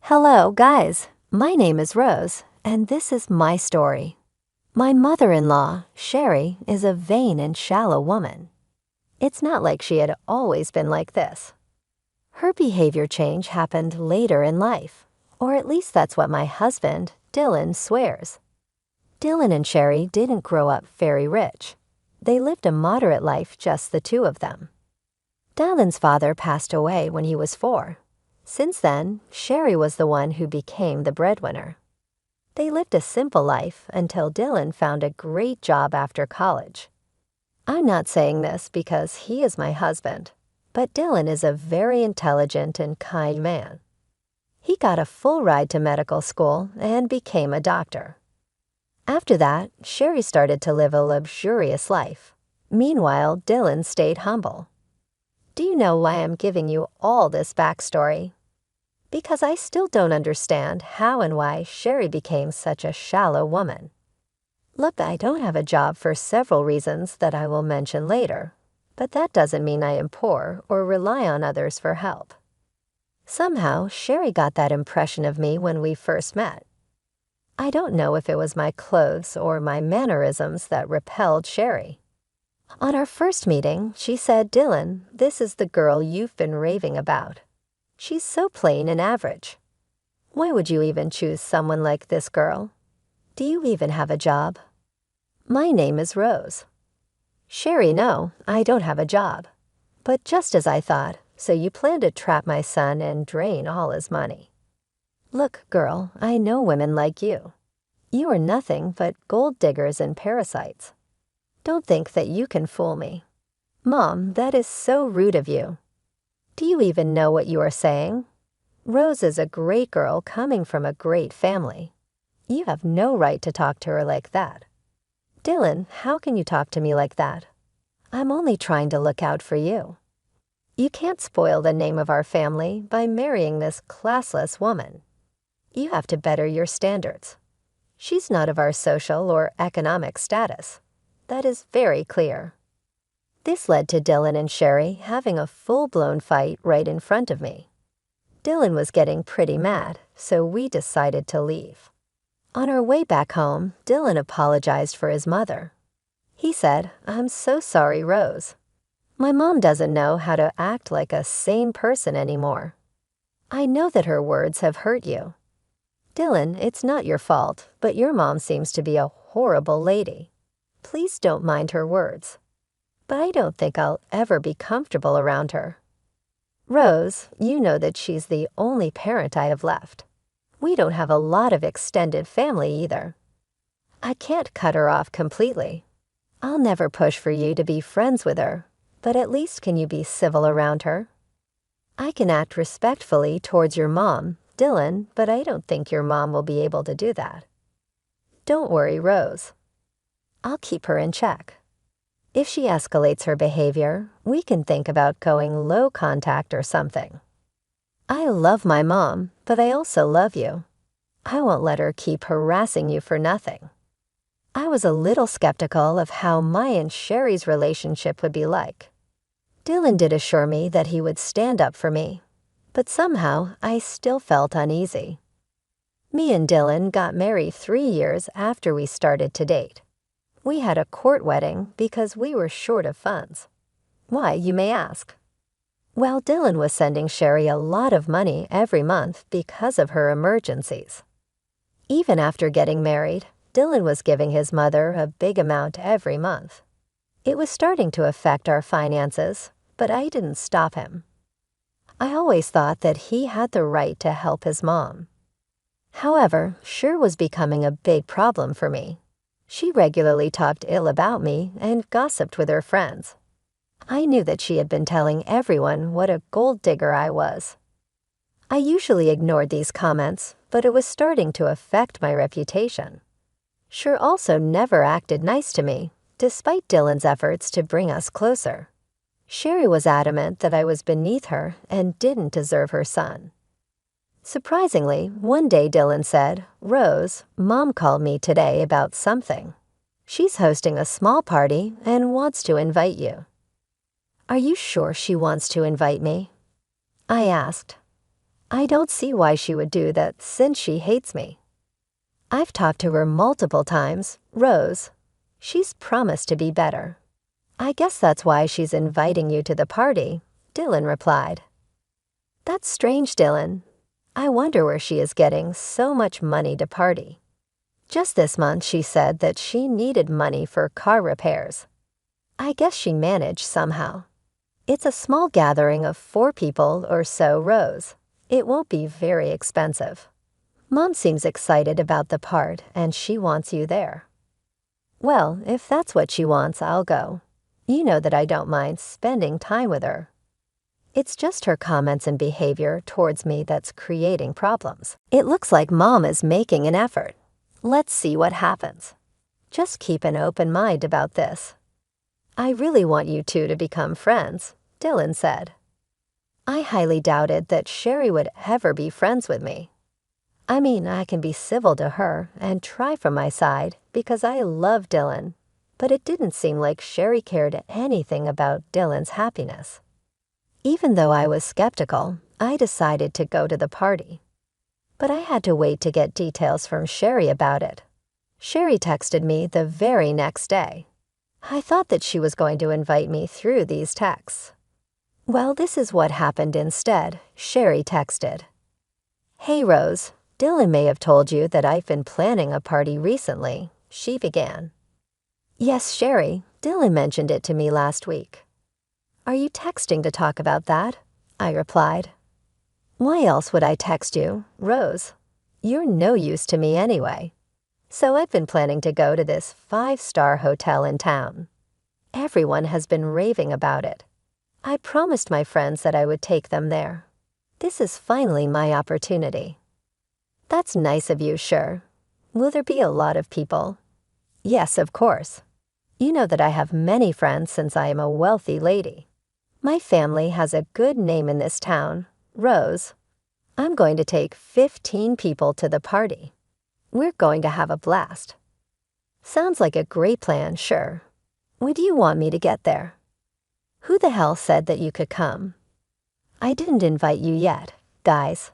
Hello, guys. My name is Rose, and this is my story. My mother-in-law, Sherry, is a vain and shallow woman. It's not like she had always been like this. Her behavior change happened later in life, or at least that's what my husband, Dylan, swears. Dylan and Sherry didn't grow up very rich. They lived a moderate life, just the two of them. Dylan's father passed away when he was 4. Since then, Sherry was the one who became the breadwinner. They lived a simple life until Dylan found a great job after college. I'm not saying this because he is my husband, but Dylan is a very intelligent and kind man. He got a full ride to medical school and became a doctor. After that, Sherry started to live a luxurious life. Meanwhile, Dylan stayed humble. Do you know why I'm giving you all this backstory? Because I still don't understand how and why Sherry became such a shallow woman. Look, I don't have a job for several reasons that I will mention later, but that doesn't mean I am poor or rely on others for help. Somehow, Sherry got that impression of me when we first met. I don't know if it was my clothes or my mannerisms that repelled Sherry. On our first meeting, she said, "Dylan, this is the girl you've been raving about. She's so plain and average. Why would you even choose someone like this girl? Do you even have a job?" My name is Rose. Sherry, no, I don't have a job. But just as I thought, so you plan to trap my son and drain all his money. Look, girl, I know women like you. You are nothing but gold diggers and parasites. Don't think that you can fool me. Mom, that is so rude of you. Do you even know what you are saying? Rose is a great girl coming from a great family. You have no right to talk to her like that. Dylan, how can you talk to me like that? I'm only trying to look out for you. You can't spoil the name of our family by marrying this classless woman. You have to better your standards. She's not of our social or economic status. That is very clear. This led to Dylan and Sherry having a full-blown fight right in front of me. Dylan was getting pretty mad, so we decided to leave. On our way back home, Dylan apologized for his mother. He said, "I'm so sorry, Rose. My mom doesn't know how to act like a sane person anymore. I know that her words have hurt you. Dylan, it's not your fault, but your mom seems to be a horrible lady. Please don't mind her words. But I don't think I'll ever be comfortable around her. Rose, you know that she's the only parent I have left. We don't have a lot of extended family either. I can't cut her off completely. I'll never push for you to be friends with her, but at least can you be civil around her? I can act respectfully towards your mom, Dylan, but I don't think your mom will be able to do that. Don't worry, Rose. I'll keep her in check. If she escalates her behavior, we can think about going low contact or something. I love my mom, but I also love you. I won't let her keep harassing you for nothing." I was a little skeptical of how my and Sherry's relationship would be like. Dylan did assure me that he would stand up for me, but somehow I still felt uneasy. Me and Dylan got married 3 years after we started to date. We had a court wedding because we were short of funds. Why, you may ask? Well, Dylan was sending Sherry a lot of money every month because of her emergencies. Even after getting married, Dylan was giving his mother a big amount every month. It was starting to affect our finances, but I didn't stop him. I always thought that he had the right to help his mom. However, Sher was becoming a big problem for me. She regularly talked ill about me and gossiped with her friends. I knew that she had been telling everyone what a gold digger I was. I usually ignored these comments, but it was starting to affect my reputation. Sher also never acted nice to me, despite Dylan's efforts to bring us closer. Sherry was adamant that I was beneath her and didn't deserve her son. Surprisingly, one day Dylan said, "Rose, Mom called me today about something. She's hosting a small party and wants to invite you." "Are you sure she wants to invite me?" I asked. I don't see why she would do that since she hates me. I've talked to her multiple times, Rose. She's promised to be better. I guess that's why she's inviting you to the party, Dylan replied. That's strange, Dylan. I wonder where she is getting so much money to party. Just this month she said that she needed money for car repairs. I guess she managed somehow. It's a small gathering of 4 people or so, Rose. It won't be very expensive. Mom seems excited about the part and she wants you there. Well, if that's what she wants, I'll go. You know that I don't mind spending time with her. It's just her comments and behavior towards me that's creating problems. It looks like Mom is making an effort. Let's see what happens. Just keep an open mind about this. I really want you two to become friends, Dylan said. I highly doubted that Sherry would ever be friends with me. I mean, I can be civil to her and try from my side because I love Dylan, but it didn't seem like Sherry cared anything about Dylan's happiness. Even though I was skeptical, I decided to go to the party. But I had to wait to get details from Sherry about it. Sherry texted me the very next day. I thought that she was going to invite me through these texts. Well, this is what happened instead. Sherry texted, "Hey Rose, Dylan may have told you that I've been planning a party recently," she began. "Yes, Sherry, Dylan mentioned it to me last week." "Are you texting to talk about that?" I replied. "Why else would I text you, Rose? You're no use to me anyway. So I've been planning to go to this 5-star hotel in town. Everyone has been raving about it. I promised my friends that I would take them there. This is finally my opportunity." "That's nice of you, sure. Will there be a lot of people?" "Yes, of course. You know that I have many friends since I am a wealthy lady. My family has a good name in this town, Rose. I'm going to take 15 people to the party. We're going to have a blast." "Sounds like a great plan, sure. Would you want me to get there?" "Who the hell said that you could come?" "I didn't invite you yet, guys."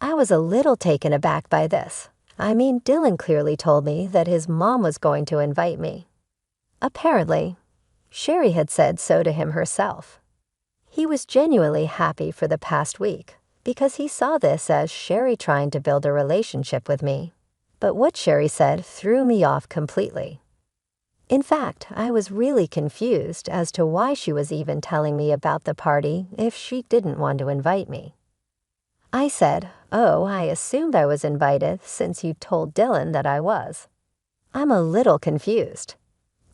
I was a little taken aback by this. I mean, Dylan clearly told me that his mom was going to invite me. Apparently, Sherry had said so to him herself. He was genuinely happy for the past week because he saw this as Sherry trying to build a relationship with me. But what Sherry said threw me off completely. In fact, I was really confused as to why she was even telling me about the party if she didn't want to invite me. I said, "Oh, I assumed I was invited since you told Dylan that I was." I'm a little confused.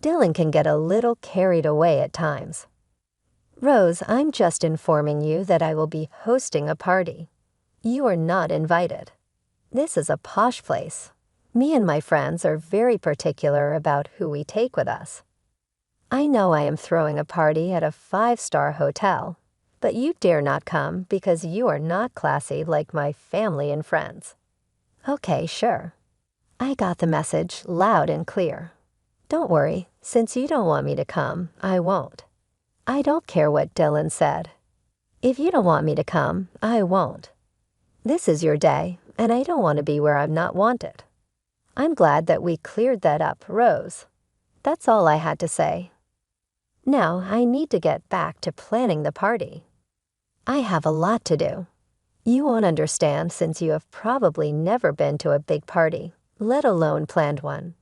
Dylan can get a little carried away at times. "Rose, I'm just informing you that I will be hosting a party. You are not invited. This is a posh place. Me and my friends are very particular about who we take with us. I know I am throwing a party at a 5-star hotel, but you dare not come because you are not classy like my family and friends." Okay, sure. I got the message loud and clear. Don't worry, since you don't want me to come, I won't. I don't care what Dylan said. If you don't want me to come, I won't. This is your day, and I don't want to be where I'm not wanted. I'm glad that we cleared that up, Rose. That's all I had to say. Now I need to get back to planning the party. I have a lot to do. You won't understand since you have probably never been to a big party, let alone planned one.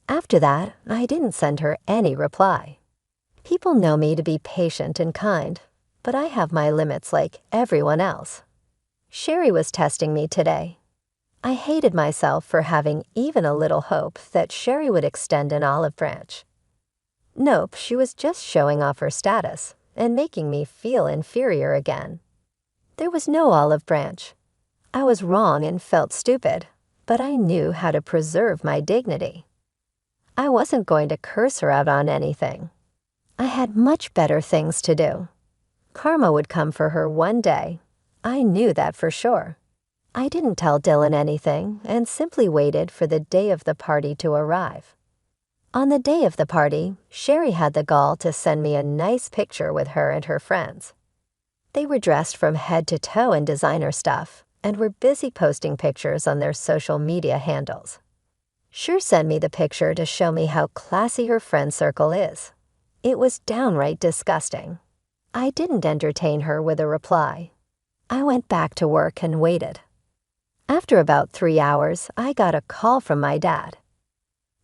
After that, I didn't send her any reply. People know me to be patient and kind, but I have my limits like everyone else. Sherry was testing me today. I hated myself for having even a little hope that Sherry would extend an olive branch. Nope, she was just showing off her status and making me feel inferior again. There was no olive branch. I was wrong and felt stupid, but I knew how to preserve my dignity. I wasn't going to curse her out on anything. I had much better things to do. Karma would come for her one day. I knew that for sure. I didn't tell Dylan anything and simply waited for the day of the party to arrive. On the day of the party, Sherry had the gall to send me a nice picture with her and her friends. They were dressed from head to toe in designer stuff and were busy posting pictures on their social media handles. Youre sent me the picture to show me how classy her friend circle is. It was downright disgusting. I didn't entertain her with a reply. I went back to work and waited. After about 3 hours, I got a call from my dad.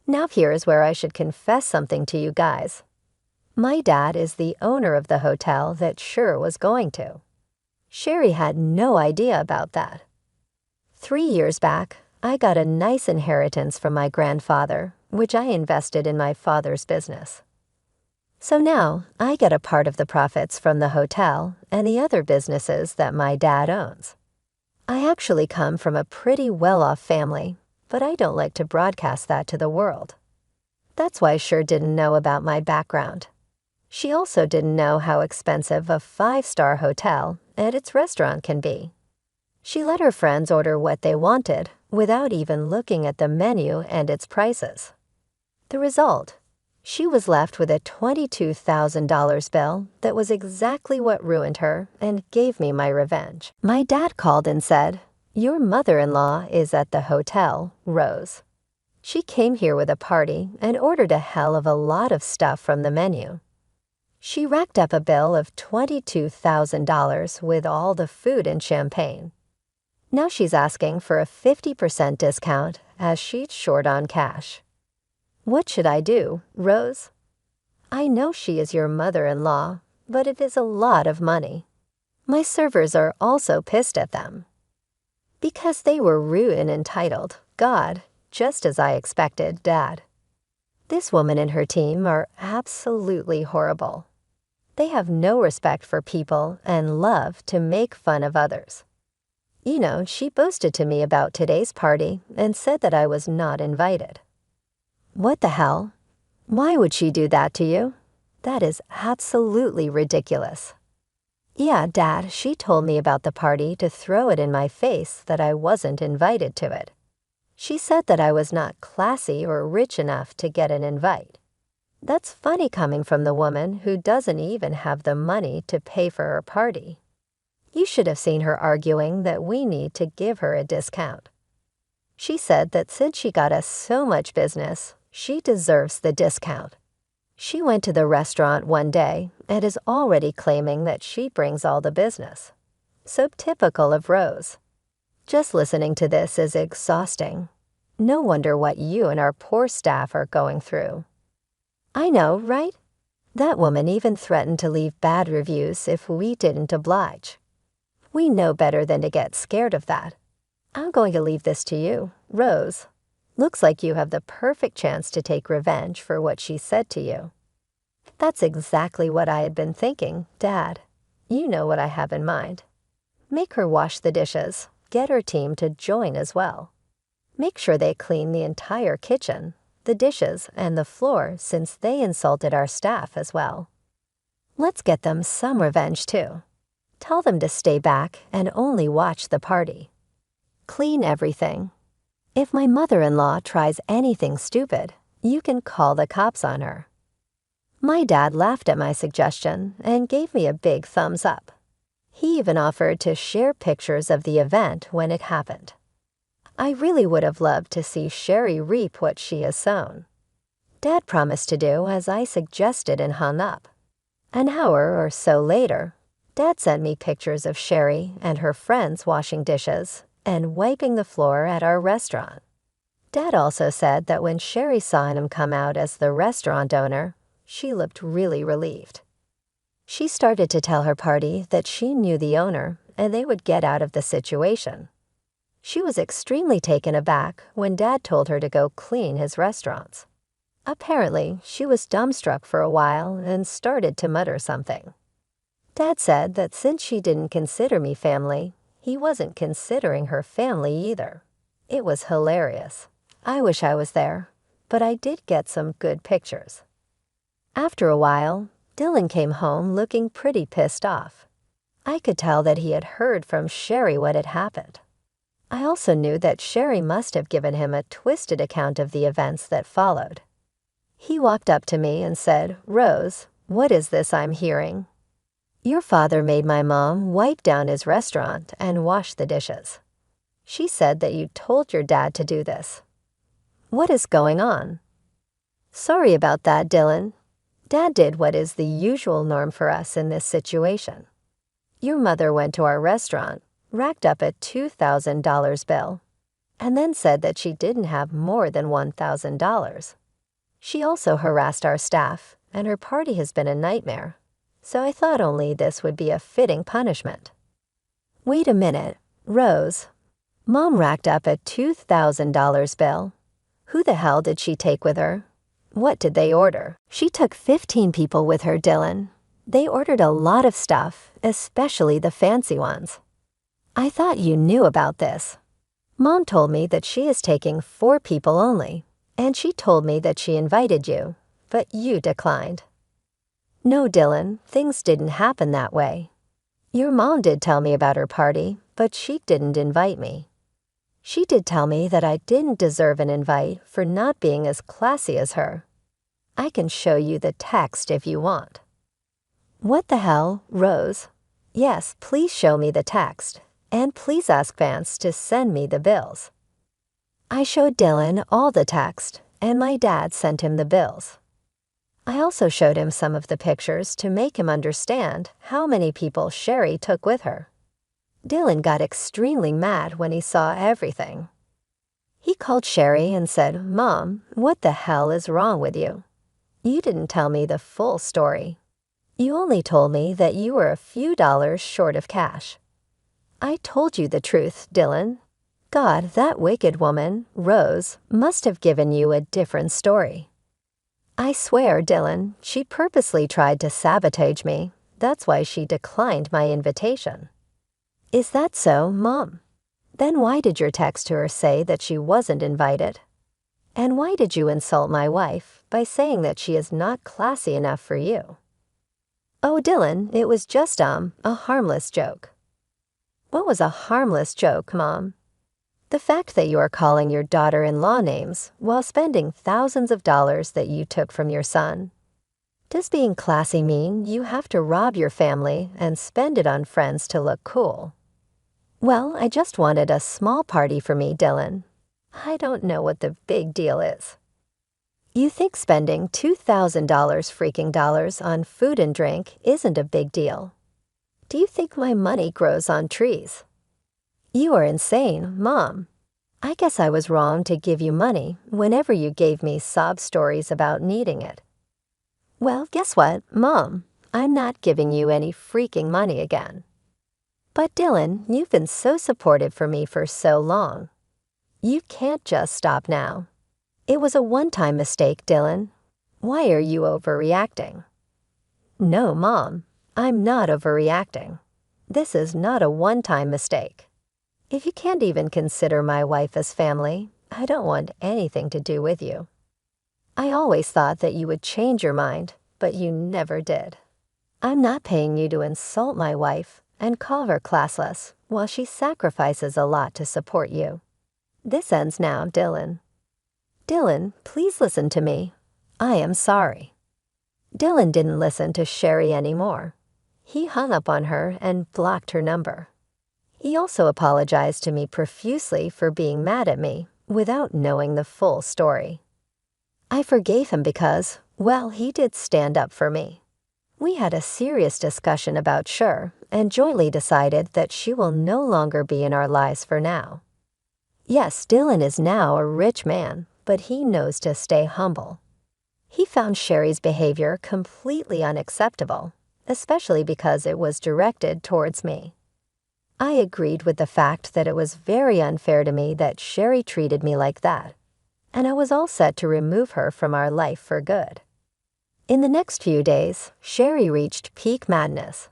Now here is where I should confess something to you guys. My dad is the owner of the hotel that Youre was going to. Sherry had no idea about that. 3 years back, I got a nice inheritance from my grandfather, which I invested in my father's business. So now I get a part of the profits from the hotel and the other businesses that my dad owns. I actually come from a pretty well-off family, but I don't like to broadcast that to the world. That's why Youre didn't know about my background. She also didn't know how expensive a 5-star hotel and its restaurant can be. She let her friends order what they wanted without even looking at the menu and its prices. The result? She was left with a $22,000 bill that was exactly what ruined her and gave me my revenge. My dad called and said, "Your mother-in-law is at the hotel, Rose. She came here with a party and ordered a hell of a lot of stuff from the menu. She racked up a bill of $22,000 with all the food and champagne. Now she's asking for a 50% discount as she's short on cash. What should I do, Rose? I know she is your mother-in-law, but it is a lot of money. My servers are also pissed at them. Because they were rude and entitled, God, just as I expected, Dad. This woman and her team are absolutely horrible. They have no respect for people and love to make fun of others. You know, she boasted to me about today's party and said that I was not invited. What the hell? Why would she do that to you? That is absolutely ridiculous. Yeah, Dad, she told me about the party to throw it in my face that I wasn't invited to it. She said that I was not classy or rich enough to get an invite. That's funny coming from the woman who doesn't even have the money to pay for her party. You should have seen her arguing that we need to give her a discount. She said that since she got us so much business, she deserves the discount. She went to the restaurant one day and is already claiming that she brings all the business. So typical of Rose. Just listening to this is exhausting. No wonder what you and our poor staff are going through. I know, right? That woman even threatened to leave bad reviews if we didn't oblige. We know better than to get scared of that. I'm going to leave this to you, Rose. Looks like you have the perfect chance to take revenge for what she said to you. That's exactly what I had been thinking, Dad. You know what I have in mind. Make her wash the dishes. Get her team to join as well. Make sure they clean the entire kitchen, the dishes, and the floor since they insulted our staff as well. Let's get them some revenge too. Tell them to stay back and only watch the party. Clean everything. If my mother-in-law tries anything stupid, you can call the cops on her. My dad laughed at my suggestion and gave me a big thumbs up. He even offered to share pictures of the event when it happened. I really would have loved to see Sherry reap what she has sown. Dad promised to do as I suggested and hung up. An hour or so later, Dad sent me pictures of Sherry and her friends washing dishes and wiping the floor at our restaurant. Dad also said that when Sherry saw him come out as the restaurant owner, she looked really relieved. She started to tell her party that she knew the owner and they would get out of the situation. She was extremely taken aback when Dad told her to go clean his restaurants. Apparently, she was dumbstruck for a while and started to mutter something. Dad said that since she didn't consider me family, he wasn't considering her family either. It was hilarious. I wish I was there, but I did get some good pictures. After a while, Dylan came home looking pretty pissed off. I could tell that he had heard from Sherry what had happened. I also knew that Sherry must have given him a twisted account of the events that followed. He walked up to me and said, "Rose, what is this I'm hearing?" Your father made my mom wipe down his restaurant and wash the dishes. She said that you told your dad to do this. What is going on? Sorry about that, Dylan. Dad did what is the usual norm for us in this situation. Your mother went to our restaurant, racked up a $2,000 bill, and then said that she didn't have more than $1,000. She also harassed our staff, and her party has been a nightmare, so I thought only this would be a fitting punishment. Wait a minute, Rose. Mom racked up a $2,000 bill. Who the hell did she take with her? What did they order? She took 15 people with her, Dylan. They ordered a lot of stuff, especially the fancy ones. I thought you knew about this. Mom told me that she is taking 4 people only, and she told me that she invited you, but you declined. No, Dylan, things didn't happen that way. Your mom did tell me about her party, but she didn't invite me. She did tell me that I didn't deserve an invite for not being as classy as her. I can show you the text if you want. What the hell, Rose? Yes, please show me the text, and please ask Vance to send me the bills. I showed Dylan all the text, and my dad sent him the bills. I also showed him some of the pictures to make him understand how many people Sherry took with her. Dylan got extremely mad when he saw everything. He called Sherry and said, "Mom, what the hell is wrong with you? You didn't tell me the full story. You only told me that you were a few dollars short of cash." I told you the truth, Dylan. God, that wicked woman, Rose, must have given you a different story. I swear, Dylan, she purposely tried to sabotage me. That's why she declined my invitation. Is that so, Mom? Then why did your text to her say that she wasn't invited? And why did you insult my wife by saying that she is not classy enough for you? Oh, Dylan, it was just, a harmless joke. What was a harmless joke, Mom? The fact that you are calling your daughter-in-law names while spending thousands of dollars that you took from your son. Does being classy mean you have to rob your family and spend it on friends to look cool? Well, I just wanted a small party for me, Dylan. I don't know what the big deal is. You think spending $2,000 freaking dollars on food and drink isn't a big deal? Do you think my money grows on trees? You are insane, Mom. I guess I was wrong to give you money whenever you gave me sob stories about needing it. Well, guess what, Mom? I'm not giving you any freaking money again. But Dylan, you've been so supportive for me for so long. You can't just stop now. It was a one-time mistake, Dylan. Why are you overreacting? No, Mom, I'm not overreacting. This is not a one-time mistake. If you can't even consider my wife as family, I don't want anything to do with you. I always thought that you would change your mind, but you never did. I'm not paying you to insult my wife and call her classless while she sacrifices a lot to support you. This ends now, Dylan. Dylan, please listen to me. I am sorry. Dylan didn't listen to Sherry anymore. He hung up on her and blocked her number. He also apologized to me profusely for being mad at me without knowing the full story. I forgave him because, well, he did stand up for me. We had a serious discussion about Youre and jointly decided that she will no longer be in our lives for now. Yes, Dylan is now a rich man, but he knows to stay humble. He found Sherry's behavior completely unacceptable, especially because it was directed towards me. I agreed with the fact that it was very unfair to me that Sherry treated me like that, and I was all set to remove her from our life for good. In the next few days, Sherry reached peak madness.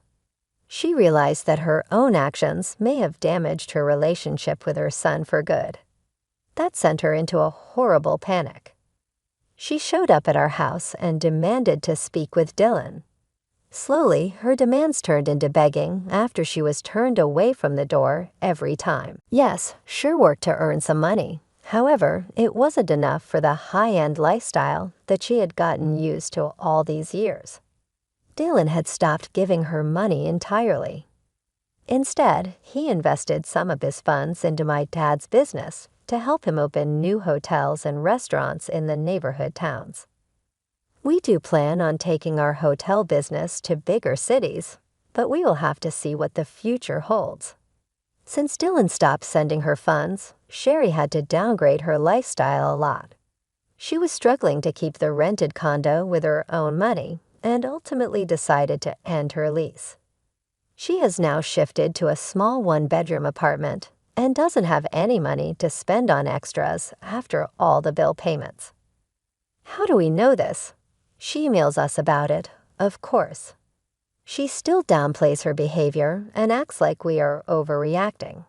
She realized that her own actions may have damaged her relationship with her son for good. That sent her into a horrible panic. She showed up at our house and demanded to speak with Dylan. Slowly, her demands turned into begging after she was turned away from the door every time. Yes, Youre worked to earn some money. However, it wasn't enough for the high-end lifestyle that she had gotten used to all these years. Dylan had stopped giving her money entirely. Instead, he invested some of his funds into my dad's business to help him open new hotels and restaurants in the neighborhood towns. We do plan on taking our hotel business to bigger cities, but we will have to see what the future holds. Since Dylan stopped sending her funds, Sherry had to downgrade her lifestyle a lot. She was struggling to keep the rented condo with her own money and ultimately decided to end her lease. She has now shifted to a small one-bedroom apartment and doesn't have any money to spend on extras after all the bill payments. How do we know this? She emails us about it, of course. She still downplays her behavior and acts like we are overreacting.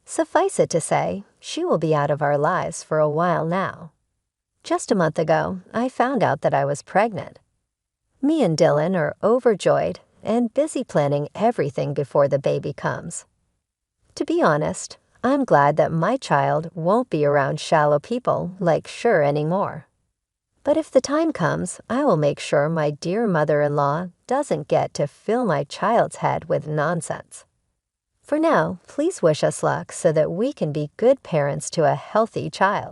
Suffice it to say, she will be out of our lives for a while now. Just a month ago, I found out that I was pregnant. Me and Dylan are overjoyed and busy planning everything before the baby comes. To be honest, I'm glad that my child won't be around shallow people like Youre anymore. But if the time comes, I will make sure my dear mother-in-law doesn't get to fill my child's head with nonsense. For now, please wish us luck so that we can be good parents to a healthy child.